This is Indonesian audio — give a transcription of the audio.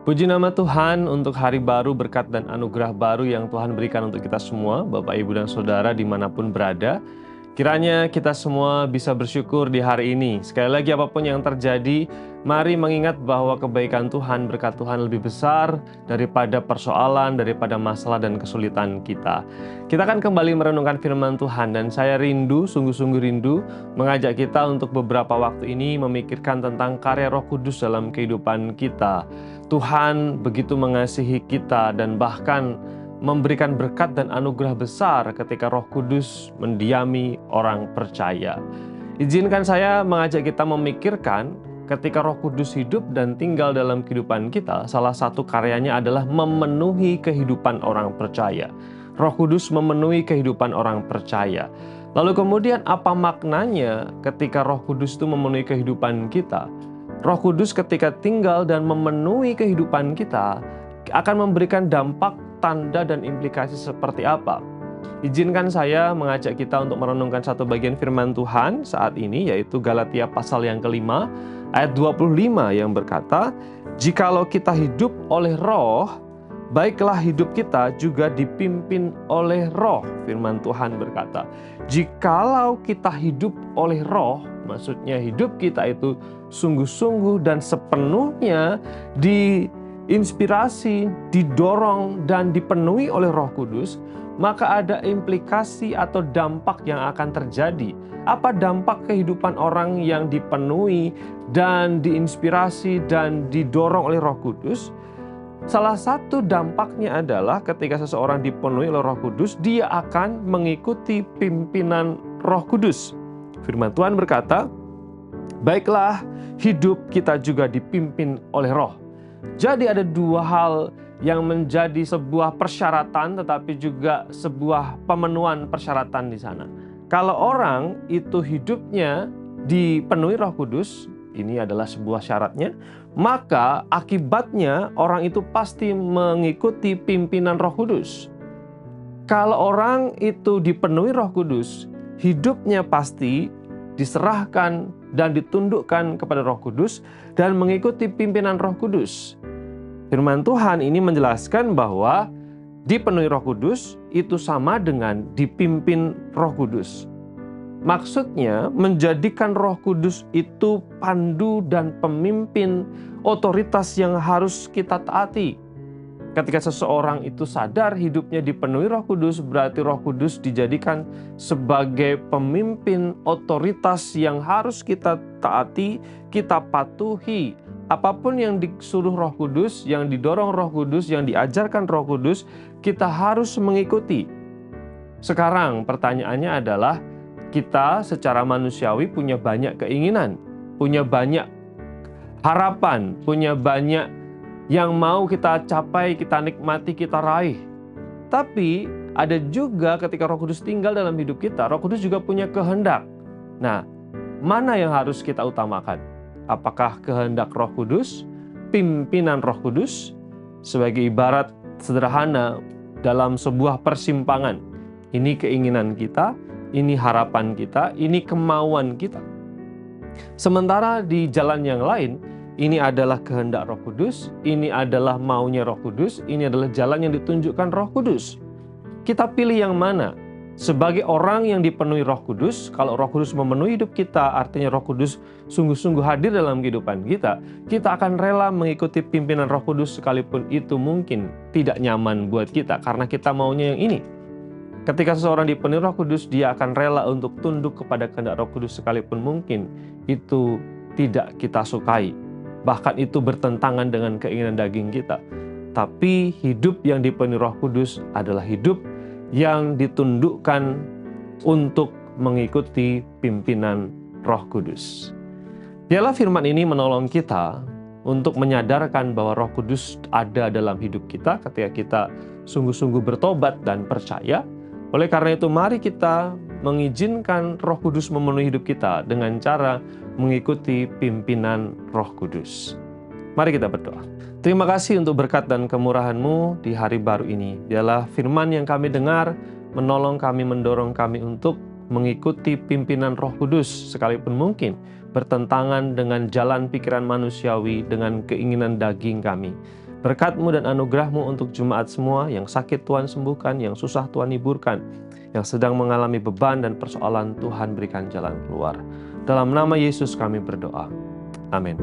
Puji nama Tuhan untuk hari baru, berkat dan anugerah baru yang Tuhan berikan untuk kita semua, Bapak, Ibu, dan Saudara dimanapun berada. Kiranya kita semua bisa bersyukur di hari ini. Sekali lagi apapun yang terjadi, mari mengingat bahwa kebaikan Tuhan, berkat Tuhan lebih besar daripada persoalan, daripada masalah dan kesulitan kita. Kita akan kembali merenungkan firman Tuhan dan saya rindu, sungguh-sungguh rindu mengajak kita untuk beberapa waktu ini memikirkan tentang karya Roh Kudus dalam kehidupan kita. Tuhan begitu mengasihi kita dan bahkan memberikan berkat dan anugerah besar ketika Roh Kudus mendiami orang percaya. Izinkan saya mengajak kita memikirkan ketika Roh Kudus hidup dan tinggal dalam kehidupan kita, salah satu karyanya adalah memenuhi kehidupan orang percaya. Roh Kudus memenuhi kehidupan orang percaya. Lalu kemudian apa maknanya ketika Roh Kudus itu memenuhi kehidupan kita? Roh Kudus ketika tinggal dan memenuhi kehidupan kita akan memberikan dampak, tanda, dan implikasi seperti apa? Izinkan saya mengajak kita untuk merenungkan satu bagian firman Tuhan saat ini, yaitu Galatia pasal yang kelima, ayat 25 yang berkata, "Jikalau kita hidup oleh roh, baiklah hidup kita juga dipimpin oleh roh." Firman Tuhan berkata, jikalau kita hidup oleh roh, maksudnya hidup kita itu sungguh-sungguh dan sepenuhnya diinspirasi, didorong, dan dipenuhi oleh Roh Kudus, maka ada implikasi atau dampak yang akan terjadi. Apa dampak kehidupan orang yang dipenuhi dan diinspirasi dan didorong oleh Roh Kudus? Salah satu dampaknya adalah ketika seseorang dipenuhi oleh Roh Kudus, dia akan mengikuti pimpinan Roh Kudus. Firman Tuhan berkata, baiklah hidup kita juga dipimpin oleh roh. Jadi ada dua hal yang menjadi sebuah persyaratan tetapi juga sebuah pemenuhan persyaratan di sana. Kalau orang itu hidupnya dipenuhi Roh Kudus, ini adalah sebuah syaratnya, maka akibatnya orang itu pasti mengikuti pimpinan Roh Kudus. Kalau orang itu dipenuhi Roh Kudus, hidupnya pasti diserahkan dan ditundukkan kepada Roh Kudus dan mengikuti pimpinan Roh Kudus. Firman Tuhan ini menjelaskan bahwa dipenuhi Roh Kudus itu sama dengan dipimpin Roh Kudus. Maksudnya menjadikan Roh Kudus itu pandu dan pemimpin, otoritas yang harus kita taati. Ketika seseorang itu sadar hidupnya dipenuhi Roh Kudus, berarti Roh Kudus dijadikan sebagai pemimpin, otoritas yang harus kita taati, kita patuhi. Apapun yang disuruh Roh Kudus, yang didorong Roh Kudus, yang diajarkan Roh Kudus, kita harus mengikuti. Sekarang pertanyaannya adalah, kita secara manusiawi punya banyak keinginan, punya banyak harapan, punya banyak yang mau kita capai, kita nikmati, kita raih. Tapi ada juga ketika Roh Kudus tinggal dalam hidup kita, Roh Kudus juga punya kehendak. Nah, mana yang harus kita utamakan? Apakah kehendak Roh Kudus, pimpinan Roh Kudus? Sebagai ibarat sederhana dalam sebuah persimpangan. Ini keinginan kita, ini harapan kita, ini kemauan kita. Sementara di jalan yang lain, ini adalah kehendak Roh Kudus, ini adalah maunya Roh Kudus, ini adalah jalan yang ditunjukkan Roh Kudus. Kita pilih yang mana? Sebagai orang yang dipenuhi Roh Kudus, kalau Roh Kudus memenuhi hidup kita, artinya Roh Kudus sungguh-sungguh hadir dalam kehidupan kita, kita akan rela mengikuti pimpinan Roh Kudus sekalipun itu mungkin tidak nyaman buat kita, karena kita maunya yang ini. Ketika seseorang dipenuhi Roh Kudus, dia akan rela untuk tunduk kepada kehendak Roh Kudus sekalipun mungkin itu tidak kita sukai. Bahkan itu bertentangan dengan keinginan daging kita. Tapi hidup yang dipenuhi Roh Kudus adalah hidup yang ditundukkan untuk mengikuti pimpinan Roh Kudus. Biarlah firman ini menolong kita untuk menyadarkan bahwa Roh Kudus ada dalam hidup kita ketika kita sungguh-sungguh bertobat dan percaya. Oleh karena itu, mari kita mengizinkan Roh Kudus memenuhi hidup kita dengan cara mengikuti pimpinan Roh Kudus. Mari kita berdoa. Terima kasih untuk berkat dan kemurahan-Mu di hari baru ini. Biarlah firman yang kami dengar menolong kami, mendorong kami untuk mengikuti pimpinan Roh Kudus sekalipun mungkin bertentangan dengan jalan pikiran manusiawi, dengan keinginan daging kami. Berkat-Mu dan anugerah-Mu untuk jemaat semua, yang sakit Tuhan sembuhkan, yang susah Tuhan hiburkan, yang sedang mengalami beban dan persoalan, Tuhan berikan jalan keluar. Dalam nama Yesus kami berdoa. Amin.